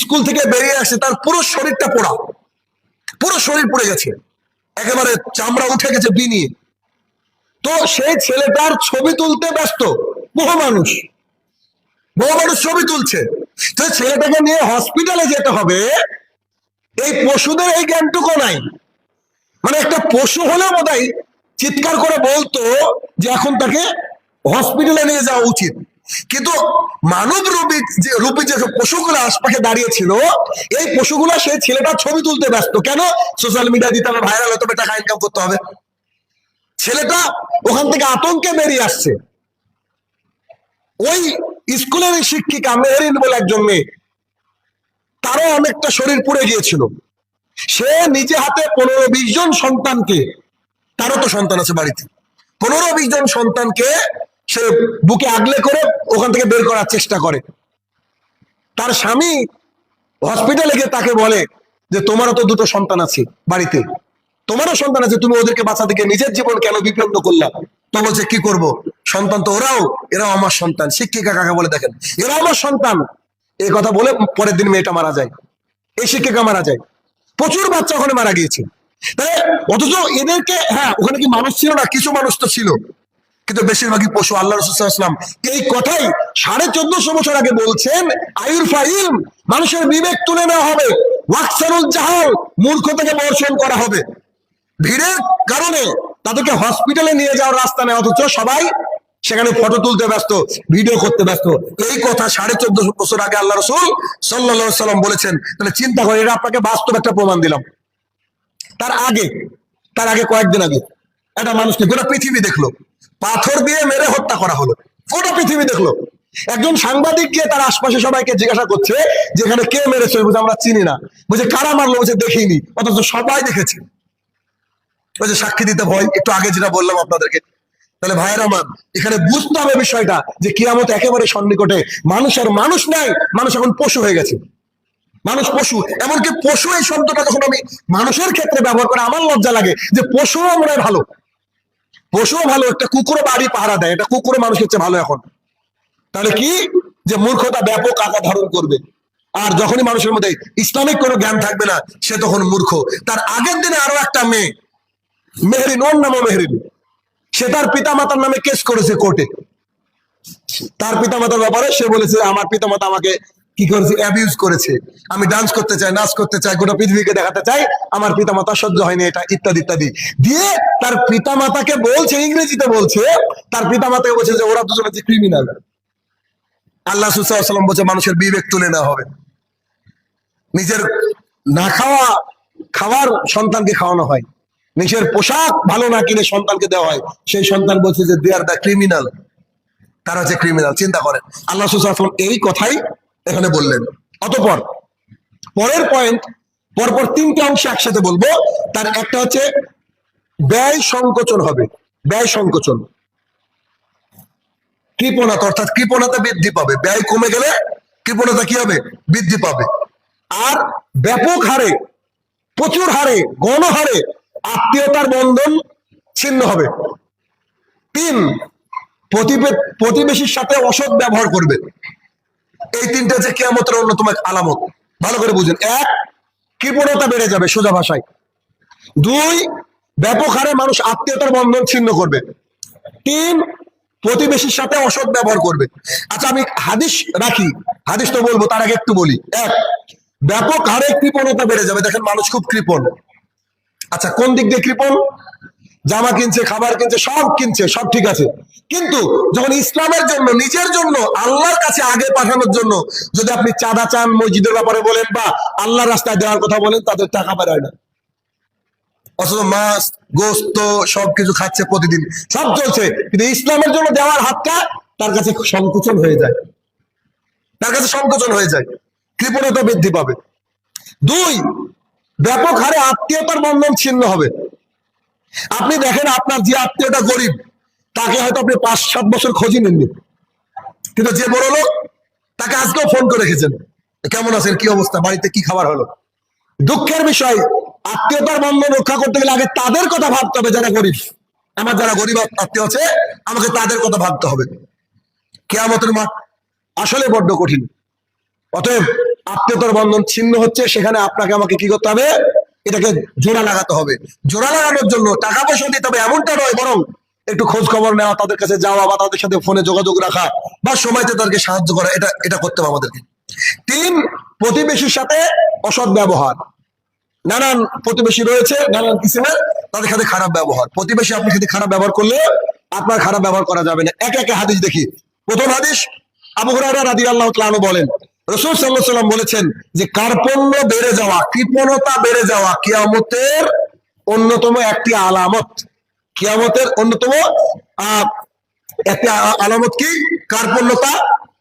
স্কুল থেকে বেরিয়ে আসছে, তার পুরো শরীরটা পোড়া, পুরো শরীর পুড়ে গেছে, একেবারে চামড়া উঠে গেছে বিনিয়ে। তো সেই ছেলেটার ছবি তুলতে ব্যস্ত বহু মানুষ, বহু মানুষ ছবি তুলছে। তো ছেলেটাকে নিয়ে হসপিটালে যেতে হবে, এই পশুদের এই জ্ঞানটুকু নাই। মানে একটা পশু হলে বোধহয় চিৎকার করে বলতো যে এখন তাকে হসপিটালে নিয়ে যাওয়া উচিত, কিন্তু মানব রূপী যে পশুগুলো আশপাশে দাঁড়িয়েছিল, এই পশুগুলো সেই ছেলেটার ছবি তুলতে ব্যস্ত। কেন? সোশ্যাল মিডিয়া দিতে হবে, ভাইরাল হতে হবে, টাকা ইনকাম করতে হবে। ছেলেটা ওখান থেকে আতঙ্কে বেরিয়ে আসছে। ওই স্কুলের শিক্ষিকা মেহরিন বলে একজন মেয়ে, তারও অনেকটা শরীর পুড়ে গিয়েছিল। সে নিজে হাতে 15-20 জন সন্তানকে, তারও তো সন্তান আছে বাড়িতে, 15-20 জন সন্তানকে সে বুকে আগলে করে ওখান থেকে বের করার চেষ্টা করে। তার স্বামী হসপিটালে গিয়ে তাকে বলে যে তোমারও তো 2টো সন্তান আছে বাড়িতে, তোমারও সন্তান আছে, তুমি ওদেরকে বাঁচাতে গিয়ে নিজের জীবন কেন বিপন্ন করলা? তো বলছে কি করব, সন্তান তো এরাও আমার সন্তান। শিক্ষিকা কাকে বলে দেখেন, এরা আমার সন্তান। এই কথা বলে পরের দিন মেয়েটা মারা যায়, এই শিক্ষিকা মারা যায়। প্রচুর বাচ্চা ওখানে মারা গিয়েছে। তাহলে অথচ এদেরকে, হ্যাঁ ওখানে কি মানুষ ছিল না? কিছু মানুষ তো ছিল, কিন্তু বেশিরভাগই পশু। আল্লাহ রাসূল সাল্লাল্লাহু আলাইহি ওয়াসাল্লাম এই কথাই 1450 বছর আগে বলছেন, আয়ুর ফাইল, মানুষের বিবেক তুলে নেওয়া হবে, ওয়াকসারুল জাহাল, মূর্খতাকে বর্ষণ করা হবে। ভিড়ের কারণে তাদেরকে হসপিটালে নিয়ে যাওয়ার রাস্তা নেই, অথচ সবাই সেখানে ফটো তুলতে ব্যস্ত, ভিডিও করতে ব্যস্ত। এই কথা 1450 বছর আগে আল্লাহ রাসূল সাল্লাল্লাহু আলাইহি ওয়াসাল্লাম বলেছেন। তাহলে চিন্তা করে, এটা আপনাকে বাস্তব একটা প্রমাণ দিলাম। তার আগে কয়েকদিন আগে একটা মানুষকে গোটা পৃথিবী দেখলো, পাথর দিয়ে মেরে হত্যা করা হলো, গোটা পৃথিবী দেখলো। একজন সাংবাদিক গিয়ে তার আশপাশে সবাইকে জিজ্ঞাসা করছে যে এখানে কে মেরেছে? বলছে আমরা চিনি না। বলছে কারা মারলো? বলছে দেখিনি। অথচ সবাই দেখেছে। বলছে সাক্ষী দিতে ভয়, একটু আগে যেটা বললাম আপনাদেরকে। তাহলে ভাইয়ের আমার, এখানে বুঝতে হবে বিষয়টা যে কিয়ামত একেবারে সন্নিকটে। মানুষ আর মানুষ নাই, মানুষ এখন পশু হয়ে গেছে। মানুষ পশু, এমনকি পশু এই শব্দটা যখন আমি মানুষের ক্ষেত্রে ব্যবহার করে আমার লজ্জা লাগে যে পশুও মনে হয় ভালো, পশুও ভালো। একটা কুকুরও বাড়ি পাহারা দেয়, একটা কুকুরও মানুষের চেয়ে ভালো এখন। তাহলে কি, যে মূর্খতা ব্যাপক আকার ধারণ করবে। আর যখনই মানুষের মধ্যে ইসলামিক কোনো জ্ঞান থাকবে না, সে তখন মূর্খ। তার আগের দিনে আরো একটা মেয়ে, মেহরিন, ওর নামও মেহরিন, সে তার পিতামাতার নামে কেস করেছে কোর্টে। তার পিতামাতার ব্যাপারে সে বলেছে আমার পিতামাতা আমাকে কি করেছে, অ্যাবিউজ করেছে, আমি ডান্স করতে চাই, নাচ করতে চাই, গোটা পৃথিবীকে দেখাতে চাই, আমার পিতামাতা সহ্য হয়নি এটা, ইত্যাদি ইত্যাদি দিয়ে তার পিতামাতাকে বলছে, ইংরেজিতে বলছে, তার পিতামাতাকে বলছে যে ওরা দুজনে যে ক্রিমিনাল। আল্লাহ রাসূল সাল্লাল্লাহু আলাইহি ওয়াসাল্লাম বলছে মানুষের বিবেক তুলে নেওয়া হবে। নিজের না খাওয়ার সন্তানকে খাওয়ানো হয়, নিজের পোশাক ভালো না কিনে সন্তানকে দেওয়া হয়, সেই সন্তান বলছে যে দে আর দ্য ক্রিমিনাল, তারা হচ্ছে ক্রিমিনাল। চিন্তা করেন, আল্লাহ রাসূল সাল্লাল্লাহু আলাইহি ওয়াসাল্লাম এই কথাই এখানে বললেন। অতঃপর পরের পয়েন্ট, পরপর 3টে অংশ একসাথে বলবো। তার একটা হচ্ছে ব্যয় সংকোচন হবে, ব্যয় সংকোচন। কৃপণতা, অর্থাৎ কৃপণতা বৃদ্ধি পাবে, ব্যয় কমে গেলে কৃপণতা কি হবে, বৃদ্ধি পাবে। আর ব্যাপক হারে, প্রচুর হারে, গণহারে আত্মীয়তার বন্ধন ছিন্ন হবে। 3, প্রতিবেশীর সাথে অসৎ ব্যবহার করবে। এই 3টা হচ্ছে কিয়ামতের অন্যতম এক আলামত। ভালো করে বুঝেন। 1, কৃপণতা বেড়ে যাবে, সোজা ভাষায় দুই, ব্যাপক হারে মানুষ আত্মীয়তার বন্ধন ছিন্ন করবে। তিন, প্রতিবেশীর সাথে অসৎ ব্যবহার করবে। আচ্ছা, আমি হাদিস রাখি, হাদিস তো বলবো, তার আগে একটু বলি। এক, ব্যাপক হারে কৃপণতা বেড়ে যাবে। দেখেন মানুষ খুব কৃপণ। আচ্ছা, কোন দিক দিয়ে কৃপণ? জামা কিনছে, খাবার কিনছে, সব কিনছে, সব ঠিক আছে, কিন্তু যখন ইসলামের জন্য, নিজের জন্য, আল্লাহর কাছে আগে পাঠানোর জন্য যদি আপনি চাঁদা চান, মসজিদের ব্যাপারে বলেন বা আল্লাহর রাস্তায় দেওয়ার কথা বলেন, তাদের টাকা বেরোয় না। অথচ মাছ, গোস্ত সবকিছু খাচ্ছে প্রতিদিন, সব চলছে, কিন্তু ইসলামের জন্য দেওয়ার হাতটা তার কাছে সংকোচন হয়ে যায়, তার কাছে সংকোচন হয়ে যায়, কৃপণতা বৃদ্ধি পাবে। দুই, ব্যাপক হারে আত্মীয়তার বন্ধন ছিন্ন হবে। আপনি দেখেন, আপনার যে আত্মীয়টা গরিব, তাকে হয়তো আপনি 5-7 বছর খোঁজই নেননি, কিন্তু যে বড় লোক, তাকে আজকেও ফোন করে রেখেছেন, কেমন আছেন, কি অবস্থা, বাড়িতে কি খাবার হলো। দুঃখের বিষয়, আত্মীয়তার বন্ধন রক্ষা করতে গেলে আগে তাদের কথা ভাবতে হবে যারা গরিব। আমার যারা গরিব আত্মীয় আছে, আমাকে তাদের কথা ভাবতে হবে। কিয়ামতের মাঠ আসলে বড্ড কঠিন। অতএব আত্মীয়তার বন্ধন ছিন্ন হচ্ছে, সেখানে আপনাকে আমাকে কি করতে হবে? এটাকে জোড়া লাগাতে হবে। জোড়া লাগানোর জন্য টাকা পয়সা দিতে হবে এমনটা নয়, বরং একটু খোঁজ খবর নেওয়া, তাদের কাছে যাওয়া বা তাদের সাথে ফোনে যোগাযোগ রাখা বা সময়তে তাদেরকে সাহায্য করা, এটা করতে হবে আমাদেরকে। তিন, প্রতিবেশীর সাথে অসৎ ব্যবহার। নানান প্রতিবেশী রয়েছে, নানান কিসিমের, তাদের সাথে খারাপ ব্যবহার। প্রতিবেশী আপনার সাথে খারাপ ব্যবহার করলে আপনার খারাপ ব্যবহার করা যাবে না। একে একে হাদিস দেখি। প্রথম হাদিস, আবু হুরায়রা রাদিয়াল্লাহু তাআলা আনহু বলেন, রাসূল সাল্লাল্লাহু আলাইহি ওয়াসাল্লাম বলেছেন যে কার্পণ্য বেড়ে যাওয়া, কৃপণতা বেড়ে যাওয়া কিয়ামতের অন্যতম একটি আলামত। কিয়ামতের অন্যতম একটি আলামত কি? কার্পণ্যতা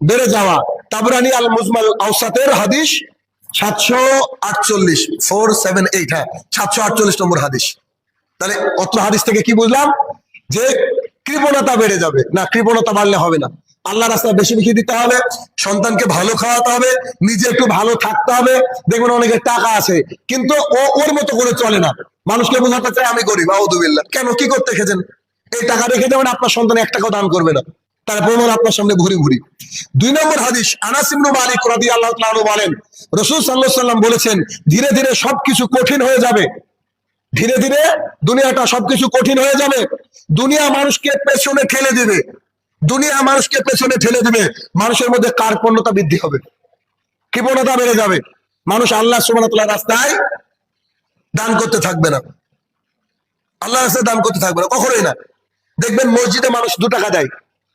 বেড়ে যাওয়া। তাবরানী আল মুজমাল আওসাতের হাদিস 748, 478, হ্যাঁ 748 নম্বর হাদিস। তাহলে অত্র হাদিস থেকে কি বুঝলাম? যে কৃপণতা বেড়ে যাবে না, কৃপণতা বাড়লে হবে না। আল্লাহ রাস্তায় বেশি বেশি দিতে হবে, সন্তানকে ভালো খাওয়াতে হবে, নিজে একটু ভালো থাকতে হবে। দেখবেন অনেকের টাকা আছে, কিন্তু ওর মতো করে চলে না, মানুষকে বোঝাতে চায় আমি গরিব। আউযুবিল্লাহ। কেন, কি করতে রেখেছেন? এই টাকা রেখে দেবেন, আপনার সন্তান 1 টাকাও দান করবে না, তার প্রমাণ আপনার সামনে ঘুরি ঘুরি। 2 নম্বর হাদিস, আনাস ইবনে মালিক রাদিয়াল্লাহু তাআলা আনহু বলেন, রাসূল সাল্লাল্লাহু আলাইহি ওয়াসাল্লাম বলেছেন, ধীরে ধীরে সবকিছু কঠিন হয়ে যাবে। ধীরে ধীরে দুনিয়াটা সবকিছু কঠিন হয়ে যাবে। দুনিয়া মানুষকে পেছনে ঠেলে দিবে, দুনিয়া মানুষকে পেছনে ঠেলে দিবে। মানুষের মধ্যে কার্পণ্যতা বৃদ্ধি হবে, কৃপণতা বেড়ে যাবে। মানুষ আল্লাহ সুবহানাহু ওয়া তাআলার রাস্তায় দান করতে থাকবে না, আল্লাহর রাস্তায় দান করতে থাকবে না, কখনোই না। দেখবেন মসজিদে মানুষ 2 টাকা দেয়,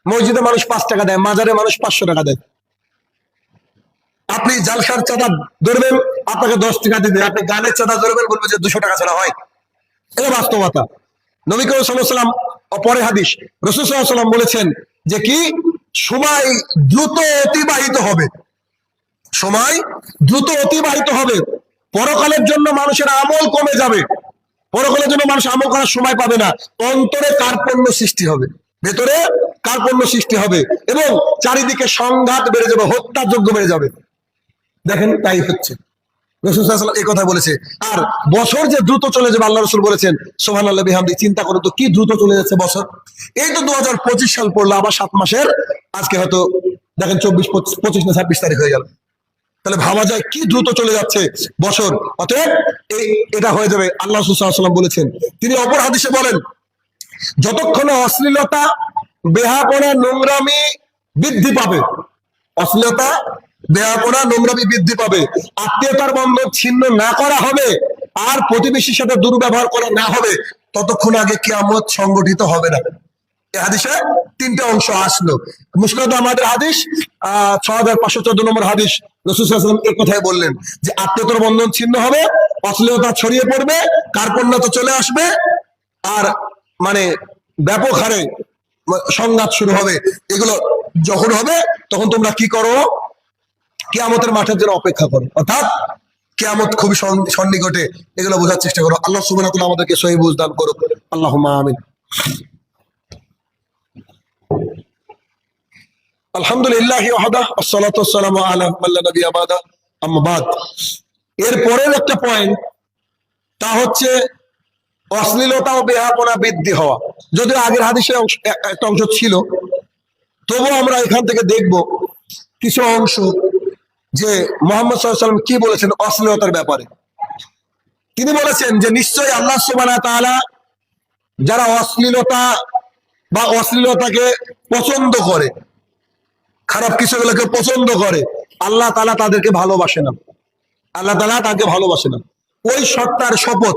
মসজিদে মানুষ 5 টাকা দেয়, মাজারে মানুষ 500 টাকা দেয়। আপনি জালসার চাঁদা ধরবেন, আপনাকে 10 টাকা দিবে। আপনি গানের চাঁদা ধরবেন, বলবে যে 200 টাকা ছাড়া হয়। এটা বাস্তবতা। নবী করিম সাল্লাল্লাহু আলাইহি ওয়াসাল্লাম পরে হাদিস, রাসূল সাল্লাল্লাহু আলাইহি ওয়াসাল্লাম বলেছেন যে কি, সময় দ্রুত অতিবাহিত হবে, সময় দ্রুত অতিবাহিত হবে। পরকালের জন্য মানুষের আমল কমে যাবে, পরকালের জন্য মানুষ আমল করার সময় পাবে না। অন্তরে কার্পণ্য সৃষ্টি হবে, ভেতরে কার্পণ্য সৃষ্টি হবে, এবং চারিদিকে সংঘাত বেড়ে যাবে, হত্যাযজ্ঞ বেড়ে যাবে। দেখেন তাই হচ্ছে। রাসূল সাল্লাল্লাহু আলাইহি ওয়াসাল্লাম এই কথা বলেছে। আর বছর যে দ্রুত চলে যাবে, আল্লাহ রাসূল বলেছেন সুবহানাল্লাহি বিহামদি, চিন্তা করো তো কি দ্রুত চলে যাচ্ছে বছর। এই তো 2025 সাল পড়লো, আবার 7 মাসের আজকে হয়তো দেখেন 25 না 26 তারিখ হয়ে গেল। তাহলে ভাবা যায় কি দ্রুত চলে যাচ্ছে বছর। অতএব এটা হয়ে যাবে। আল্লাহ রাসূল সাল্লাল্লাহু আলাইহি ওয়াসাল্লাম বলেছেন, তিনি অপর হাদিসে বলেন, যতক্ষণে অশ্লীলতা, বেহাপনা, নোংরামি বৃদ্ধি পাবে, অশ্লীলতা, বেহাপনা, নোংরামি বৃদ্ধি পাবে, আত্মীয়তার বন্ধন ছিন্ন না করা হবে, আর প্রতিবেশীর সাথে দুর্ব্যবহার করা না হবে, ততক্ষণ আগে কিয়ামত সংগঠিত হবে না। এই হাদিসে 3টা অংশ আসলো। মুসনাদ আমাদের হাদিস 6514 নম্বর হাদিস, রাসূল সাল্লাল্লাহু আলাইহি ওয়াসাল্লাম এই কথাই বললেন যে আত্মীয়তার বন্ধন ছিন্ন হবে, অশ্লীলতা ছড়িয়ে পড়বে, কার্পণ্যতা চলে আসবে, আর মানে ব্যাপক হারে সংঘাত শুরু হবে। এগুলো যখন হবে, তখন তোমরা কি করো? কিয়ামতের মাঠের জন্য অপেক্ষা করো, অর্থাৎ কিয়ামত খুবই সন্নিকটে। এগুলো বোঝার চেষ্টা করো। আল্লাহ সুবহানাহু ওয়া তাআলা আমাদেরকে সহিহ বুঝ দান করুক। আল্লাহুম্মা আমিন। আলহামদুলিল্লাহি ওয়াহদাহু ওয়াসসালাতু ওয়াসসালামু আলা মান লা নাবিয়্যা বাদা, আম্মা বাদ। এর পরের একটা পয়েন্ট, তা হচ্ছে অশ্লীলতা ও বেহাপনা বৃদ্ধি হওয়া। যদিও আগের হাদিসে একটা অংশ ছিল, তবুও আমরা এখান থেকে দেখব কিছু অংশ যে মুহাম্মদ সাল্লাল্লাহু আলাইহি ওয়াসাল্লাম কি বলেছেন অশ্লীলতার ব্যাপারে। তিনি বলেছেন যে নিশ্চয়ই আল্লাহ সুবহানাহু ওয়া তাআলা যারা অশ্লীলতা বা অশ্লীলতাকে পছন্দ করে, খারাপ কিছুগুলোকে পছন্দ করে, আল্লাহ তাআলা তাদেরকে ভালোবাসে না। আল্লাহ তাআলা তাকে ভালোবাসে না। ওই সত্তার শপথ,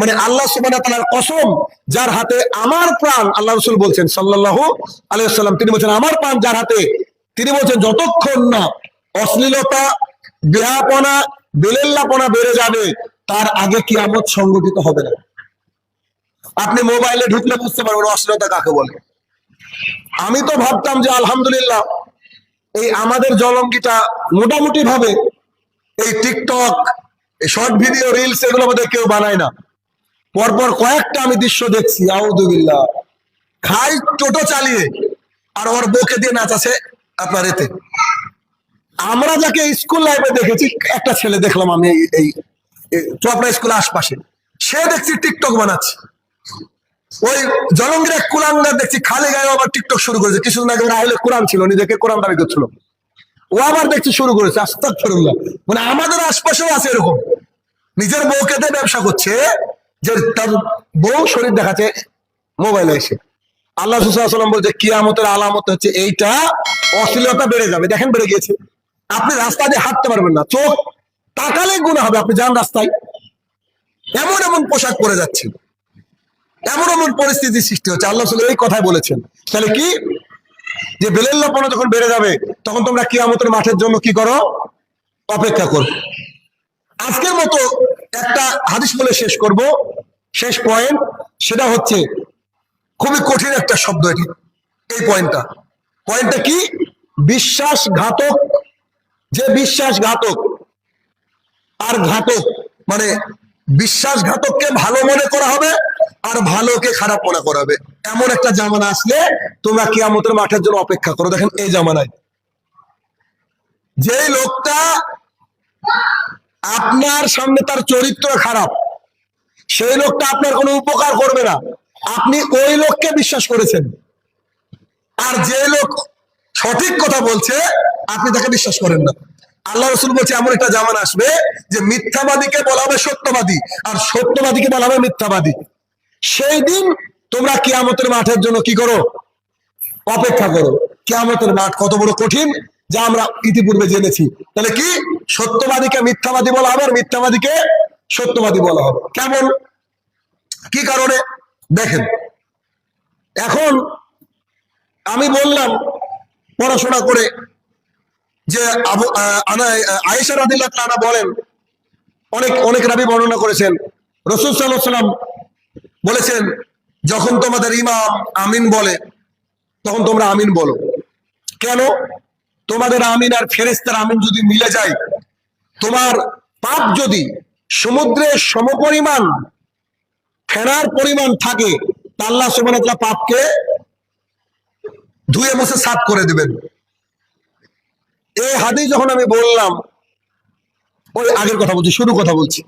মানে আল্লাহ সুবহানাহু ওয়া তাআলার কসম, যার হাতে আমার প্রাণ, আল্লাহ রাসূল বলছেন সাল্লাল্লাহু আলাইহি ওয়াসাল্লাম, তিনি বলছেন আমার প্রাণ যার হাতে, তিনি বলছেন যতক্ষণ না অশ্লীলতা, বেহাপনা, বেলেল্লাপনা বেড়ে যাবে, তার আগে কিয়ামত সংঘটিত হবে না। আপনি মোবাইলে ঢুকলে বুঝতে পারবেন অশ্লীলতা কাকে বলে। আমি তো ভাবতাম যে আলহামদুলিল্লাহ এই আমাদের জলঙ্গিটা মোটামুটি ভাবে এই টিকটক, শর্ট ভিডিও, রিলস, এগুলো আমাদের কেউ বানায় না। পরপর কয়েকটা আমি দৃশ্য দেখছি, আউযুবিল্লাহ, খাই টোটো চালিয়ে আর ওর বউকে দিয়ে নাচাছে আপনার এতে। আমরা যাকে স্কুল লাইফে দেখেছি, একটা ছেলে দেখলাম আমি এই চপড়া স্কুলের আশপাশে, সে দেখছি টিকটক বানাচ্ছে। ওই জলঙ্গির এক কুলাঙ্গার দেখছি খালি গায়ে আবার টিকটক শুরু করেছে। কিছুদিন আগে রাহিলে কোরআন ছিল, নিজেকে কোরআন দাবি করছিল, ও আবার দেখছি শুরু করেছে। আস্তাগফিরুল্লাহ। মানে আমাদের আশপাশেও আছে এরকম, নিজের বউকে দিয়ে ব্যবসা করছে, যে তার বউ শরীর দেখাচ্ছে মোবাইলে এসে। আল্লাহ রাসূল সাল্লাল্লাহু আলাইহি ওয়াসাল্লাম বলছে কিয়ামতের আলামত হচ্ছে এইটা, অশ্লীলতা বেড়ে যাবে। দেখেন বেড়ে গিয়েছে। আপনি রাস্তা দিয়ে হাঁটতে পারবেন না, চোখ তাকালে গুনাহ হবে। আপনি যান রাস্তায়, এমন এমন পোশাক পরে যাচ্ছে, এমন এমন পরিস্থিতির সৃষ্টি হচ্ছে। আল্লাহ রাসূল এই কথাই বলেছেন। তাহলে কি, যে বেলেল্লাপনা যখন বেড়ে যাবে, তখন তোমরা কিয়ামতের মাঠের জন্য কি করো? অপেক্ষা করো। আজকের মতো একটা হাদিস বলে শেষ করব, শেষ পয়েন্ট, সেটা হচ্ছে খুবই কঠিন একটা শব্দ এটি। এই পয়েন্টটা কি? বিশ্বাসঘাতক। যে বিশ্বাসঘাতক আর ঘাতক, মানে বিশ্বাসঘাতককে ভালো মনে করা হবে আর ভালোকে খারাপ মনে করা হবে, এমন একটা জামানা আসলে তোমরা কিয়ামতের মাঠের জন্য অপেক্ষা করো। দেখেন এই জামানায় যে লোকটা আপনার সামনে তার চরিত্র খারাপ, সেই লোকটা আপনার কোনো উপকার করবে না, আপনি ওই লোককে বিশ্বাস করেছেন। আর যে লোক সঠিক কথা বলছে, আপনি তাকে বিশ্বাস করেন না। আল্লাহ রাসূল বলছে এমন একটা জামানা আসবে যে মিথ্যাবাদীকে বলা হবে সত্যবাদী, আর সত্যবাদীকে বলা হবে মিথ্যাবাদী। সেই দিন তোমরা কিয়ামতের মাঠের জন্য কি করো? অপেক্ষা করো। কিয়ামতের মাঠ কত বড় কঠিন, যা আমরা ইতিপূর্বে জেনেছি। তাহলে কি, সত্যবাদীকে মিথ্যাবাদী বলা হবে আর মিথ্যাবাদীকে সত্যবাদী বলা হবে। কেমন, কি কারণে? দেখেন, এখন আমি বললাম পড়াশোনা করে যে আয়েশা রাদিয়াল্লাহু তাআলা বলেন, অনেক রাবী বর্ণনা করেছেন, রাসূল সাল্লাল্লাহু আলাইহি ওয়াসাল্লাম বলেছেন যখন তোমাদের ইমাম আমিন বলে, তখন তোমরা আমিন বলো। কেন? তোমাদের আমিন আর ফেরেশতার আমিন যদি মিলে যায়, তোমার পাপ যদি সমুদ্রের সমপরিমাণ ফেনার পরিমাণ থাকে, তা আল্লাহ সুবহানাহু ওয়া তাআলা পাপকে ধুয়ে মুছে সাফ করে দিবেন। এই হাদিস যখন আমি বললাম, ওই আগের কথা বলছি, শুরু কথা বলছি,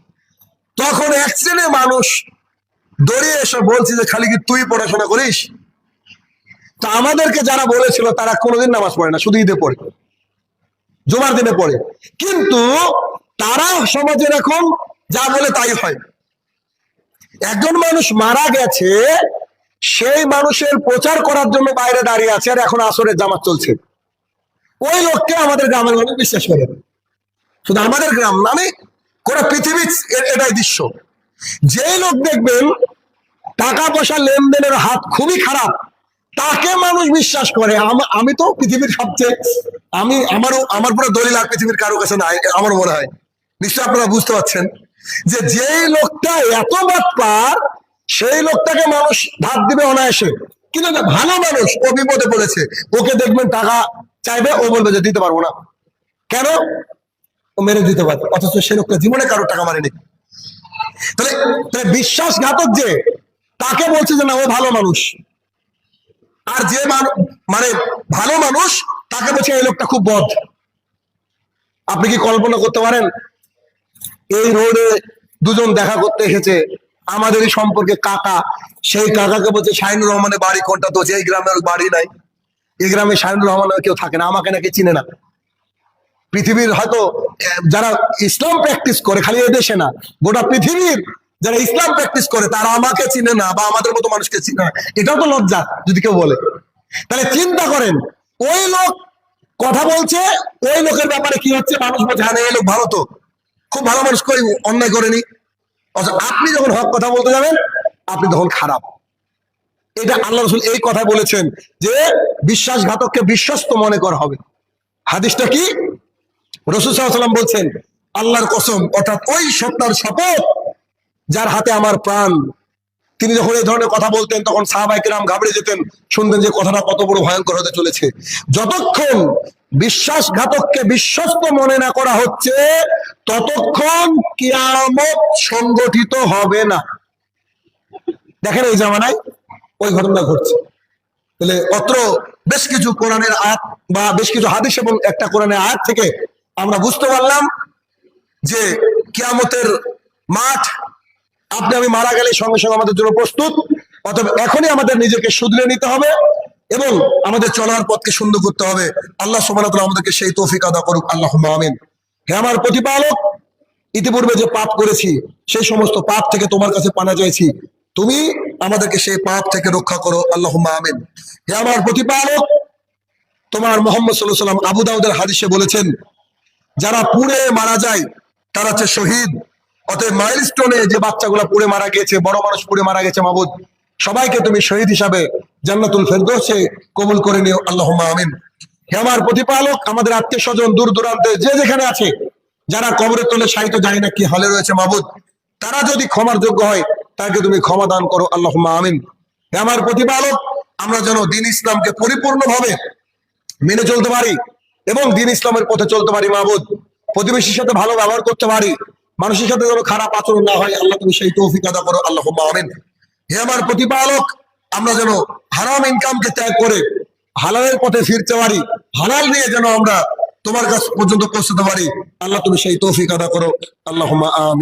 তখন এক শ্রেণীর মানুষ দৌড়িয়ে এসে বলছে যে খালি কি তুই পড়াশোনা করিস? তা আমাদেরকে যারা বলেছিল তারা কোনোদিন নামাজ পড়ে না, শুধু ঈদে পড়ে, জুমার দিনে পড়ে। কিন্তু তারা সমাজে এখন যা বলে তাই হয়। একজন মানুষ মারা গেছে, সেই মানুষের প্রচার করার জন্য বাইরে দাঁড়িয়ে আছে, আর এখন আসরের জামাত চলছে। ওই লোককে আমাদের গ্রামের মানুষ বিশ্বাস করে। শুধু আমাদের গ্রাম নামে গোটা পৃথিবী এটাই দৃশ্য। যে লোক দেখবেন টাকা পয়সা লেনদেনের হাত খুবই খারাপ, তাকে মানুষ বিশ্বাস করে। আমি তো পৃথিবীর সবচেয়ে, আমার পুরো দলিল আর পৃথিবীর কারো কাছে নাই আমার মনে হয়। নিশ্চয় আপনারা বুঝতে পারছেন যে যেই লোকটা এত বাটপার, সেই লোকটাকে মানুষ ধার দিবে অনায়াসে। কিন্তু ভালো মানুষ, ও বিপদে পড়েছে, ওকে দেখবেন টাকা চাইবে, ও বলবে যে দিতে পারবো না। কেন? ও মেরে দিতে পারে, অথচ সে লোকটা জীবনে কারো টাকা মারেনি। তাহলে বিশ্বাসঘাতক যে, তাকে বলছে যে না ও ভালো মানুষ, আর যে মানে ভালো মানুষ তাকে বলছে এই লোকটা খুব বদ। আপনি কি কল্পনা করতে পারেন, এই রোডে দুজন দেখা করতে এসেছে, আমাদেরই সম্পর্কে কাকা, সেই কাকাকে বলছে শাহিনুর রহমানের বাড়ি কোনটা? তো এই গ্রামের বাড়ি নাই, এই গ্রামে শাহিনুর রহমানের কেউ থাকে না, আমাকে নাকি চিনে না। পৃথিবীর হয়তো যারা ইসলাম প্র্যাকটিস করে, খালি এদেশে না, গোটা পৃথিবীর যারা ইসলাম প্র্যাকটিস করে তারা আমাকে চিনে না বা আমাদের মতো মানুষকে চিনে না, এটাও তো লজ্জা যদি কেউ বলে। তাহলে চিন্তা করেন, ওই লোক কথা বলছে, ওই লোকের ব্যাপারে কি হচ্ছে, মানুষ বলছে হ্যাঁ এই লোক ভালো, তো খুব ভালো মানুষ, করি অন্যায় করেনি। আপনি যখন হক কথা বলতে যাবেন আপনি তখন খারাপ। এটা আল্লাহ রাসূল এই কথা বলেছেন যে বিশ্বাসঘাতককে বিশ্বস্ত মনে করা হবে। হাদিসটা কি? রাসূল সাল্লাল্লাহু আলাইহি ওয়াসাল্লাম বলছেন, আল্লাহর কসম, অর্থাৎ ওই সত্তার শপথ যার হাতে আমার প্রাণ, তিনি যখন এই ধরনের কথা বলতেন তখন সাহাবায়ে কেরাম ঘাবড়ে যেতেন, শুনতেন যে কথাটা কত বড় ভয়ঙ্কর হতে চলেছে। যতক্ষণ বিশ্বাসঘাতককে বিশ্বস্ত মনে না করা হচ্ছে ততক্ষণ কিয়ামত সংগঠিত হবে না। দেখেন এই জামানায় ওই ঘটনা ঘটছে। তাহলে অত্র বেশ কিছু কোরআনের আয়াত বা বেশ কিছু হাদিস এবং একটা কোরআনের আয়াত থেকে আমরা বুঝতে পারলাম যে কিয়ামতের মাঠ আপনি আমি মারা গেলে সঙ্গে সঙ্গে আমাদের জন্য প্রস্তুত। অতএব এখনই আমাদের নিজেকে শুধরে নিতে হবে এবং আমাদের চলার পথকে সুন্দর করতে হবে। আল্লাহ সুবহানাহু ওয়া তাআলা আমাদেরকে সেই তৌফিক আদা করুক, আল্লাহুম্মা আমিন। হে আমার প্রতিপালক, ইতিপূর্বে যে পাপ করেছি সেই সমস্ত পাপ থেকে তোমার কাছে পানা চাইছি, তুমি আমাদেরকে সেই পাপ থেকে রক্ষা করো, আল্লাহুম্মা আমিন। হে আমার প্রতিপালক, তোমার মুহাম্মদ সাল্লাল্লাহু আলাইহি ওয়াসাল্লাম আবু দাউদের হাদিসে বলেছেন, যারা পুড়ে মারা যায় তারা হচ্ছে শহীদ। অতএব মাইলস্টোনে যে বাচ্চাগুলো পুড়ে মারা গেছে, বড় মানুষ পুড়ে মারা গেছে, মাবুদ সবাইকে তুমি শহীদ হিসাবে জান্নাতুল ফেরদৌসে কবুল করে নিও, আল্লাহুম্মা আমিন। হে আমার প্রতিপালক, আমাদের আত্মীয় স্বজন দূর দূরান্তে যে যেখানে আছে, যারা কবরের তলে শায়িত জানি না কি হালে রয়েছে, মাবুদ তারা যদি ক্ষমার যোগ্য হয় তাকে তুমি ক্ষমা দান করো, আল্লাহুম্মা আমিন। হে আমার প্রতিপালক, আমরা যেন দ্বীন ইসলামকে পরিপূর্ণভাবে মেনে চলতে পারি এবং দ্বীন ইসলামের পথে চলতে পারি, মাবুদ প্রতিবেশীর সাথে ভালো ব্যবহার করতে পারি, মানুষের সাথে যেন খারাপ আচরণ না হয়, আল্লাহ তুমি সেই তৌফিক আদা করো, আল্লাহুম্মা আমিন। হে আমার প্রতিপালক, আমরা যেন হারাম ইনকামকে ত্যাগ করে হালালের পথে ফিরতে পারি, হালাল নিয়ে যেন আমরা তোমার কাছ পর্যন্ত পৌঁছতে পারি, আল্লাহ তুমি সেই তৌফিক আদা করো, আল্লাহুম্মা আমিন।